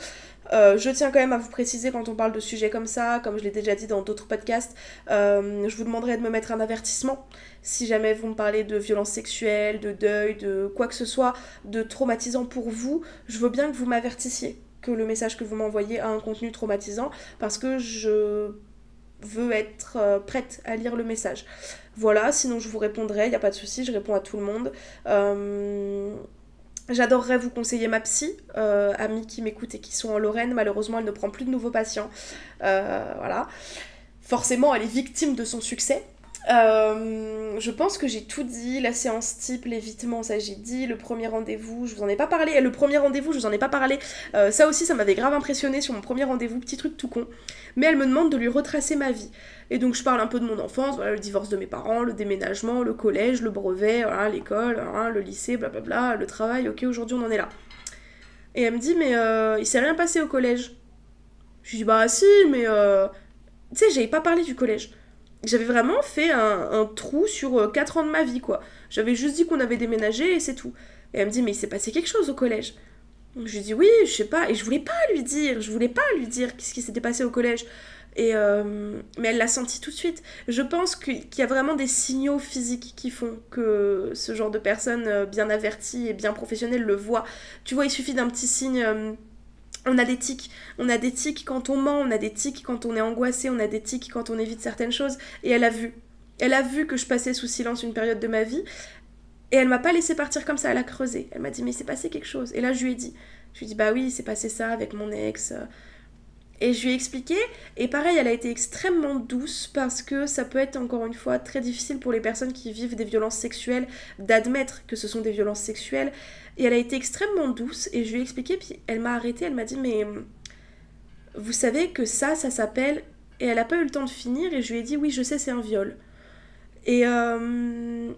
Je tiens quand même à vous préciser quand on parle de sujets comme ça, comme je l'ai déjà dit dans d'autres podcasts, je vous demanderai de me mettre un avertissement. Si jamais vous me parlez de violences sexuelles, de deuil, de quoi que ce soit, de traumatisant pour vous, je veux bien que vous m'avertissiez que le message que vous m'envoyez a un contenu traumatisant, parce que je veux être prête à lire le message. Voilà, sinon je vous répondrai, il n'y a pas de souci, je réponds à tout le monde. J'adorerais vous conseiller ma psy, amis qui m'écoutent et qui sont en Lorraine. Malheureusement, elle ne prend plus de nouveaux patients. Voilà. Forcément, elle est victime de son succès. Je pense que j'ai tout dit. La séance type, l'évitement, ça j'ai dit. Le premier rendez-vous, je vous en ai pas parlé. Le premier rendez-vous, je vous en ai pas parlé. Ça aussi, ça m'avait grave impressionné sur mon premier rendez-vous. Petit truc tout con. Mais elle me demande de lui retracer ma vie. Et donc je parle un peu de mon enfance, voilà, le divorce de mes parents, le déménagement, le collège, le brevet, voilà, l'école, voilà, le lycée, blablabla, le travail. Ok, aujourd'hui on en est là. Et elle me dit, mais il s'est rien passé au collège. Je lui dis, bah si, mais tu sais, j'avais pas parlé du collège. J'avais vraiment fait un trou sur 4 ans de ma vie, quoi. J'avais juste dit qu'on avait déménagé et c'est tout. Et elle me dit, mais il s'est passé quelque chose au collège. Je lui dis, oui, je sais pas. Et je voulais pas lui dire qu'est-ce qui s'était passé au collège. Mais elle l'a senti tout de suite. Je pense qu'il y a vraiment des signaux physiques qui font que ce genre de personnes bien averties et bien professionnelles le voient. Tu vois, il suffit d'un petit signe... on a des tics quand on ment, on a des tics quand on est angoissé, on a des tics quand on évite certaines choses. Et elle a vu que je passais sous silence une période de ma vie. Et elle m'a pas laissé partir comme ça, elle a creusé. Elle m'a dit, mais il s'est passé quelque chose. Et là, je lui ai dit, bah oui, il s'est passé ça avec mon ex. Et je lui ai expliqué, et pareil, elle a été extrêmement douce parce que ça peut être encore une fois très difficile pour les personnes qui vivent des violences sexuelles d'admettre que ce sont des violences sexuelles. Et elle a été extrêmement douce et je lui ai expliqué, puis elle m'a arrêtée, elle m'a dit mais vous savez que ça s'appelle... Et elle n'a pas eu le temps de finir et je lui ai dit oui je sais c'est un viol. Et, en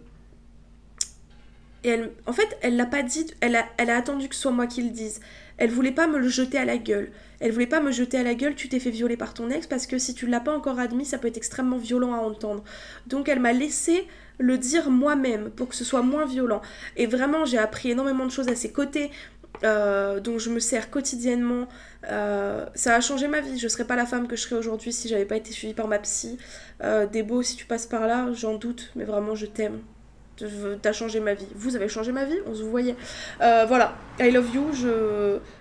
fait, elle l'a pas dit, elle a attendu que ce soit moi qui le dise. Elle voulait pas me le jeter à la gueule. Elle voulait pas me jeter à la gueule, tu t'es fait violer par ton ex, parce que si tu l'as pas encore admis, ça peut être extrêmement violent à entendre. Donc elle m'a laissé le dire moi-même, pour que ce soit moins violent. Et vraiment, j'ai appris énormément de choses à ses côtés, dont je me sers quotidiennement. Ça a changé ma vie. Je serais pas la femme que je serais aujourd'hui si j'avais pas été suivie par ma psy. Débo, si tu passes par là, j'en doute, mais vraiment, je t'aime. T'as changé ma vie. Vous avez changé ma vie, on se voyait. Voilà, I love you.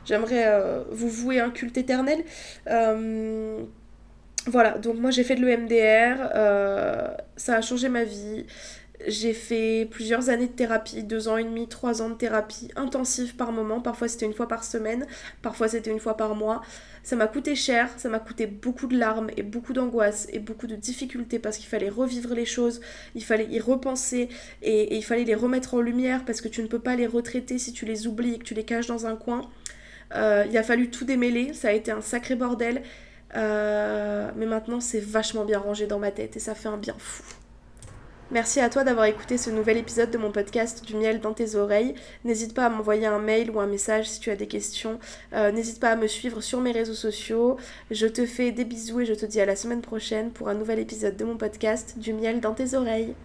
J'aimerais vous vouer un culte éternel. Voilà, donc moi j'ai fait de l'EMDR. Ça a changé ma vie. J'ai fait plusieurs années de thérapie, 2 ans et demi, 3 ans de thérapie intensive par moment. Parfois c'était une fois par semaine, parfois c'était une fois par mois. Ça m'a coûté cher, ça m'a coûté beaucoup de larmes et beaucoup d'angoisse et beaucoup de difficultés parce qu'il fallait revivre les choses, il fallait y repenser et il fallait les remettre en lumière parce que tu ne peux pas les retraiter si tu les oublies et que tu les caches dans un coin. Il a fallu tout démêler, ça a été un sacré bordel. Mais maintenant c'est vachement bien rangé dans ma tête et ça fait un bien fou. Merci à toi d'avoir écouté ce nouvel épisode de mon podcast Du miel dans tes oreilles. N'hésite pas à m'envoyer un mail ou un message si tu as des questions. N'hésite pas à me suivre sur mes réseaux sociaux. Je te fais des bisous et je te dis à la semaine prochaine pour un nouvel épisode de mon podcast Du miel dans tes oreilles.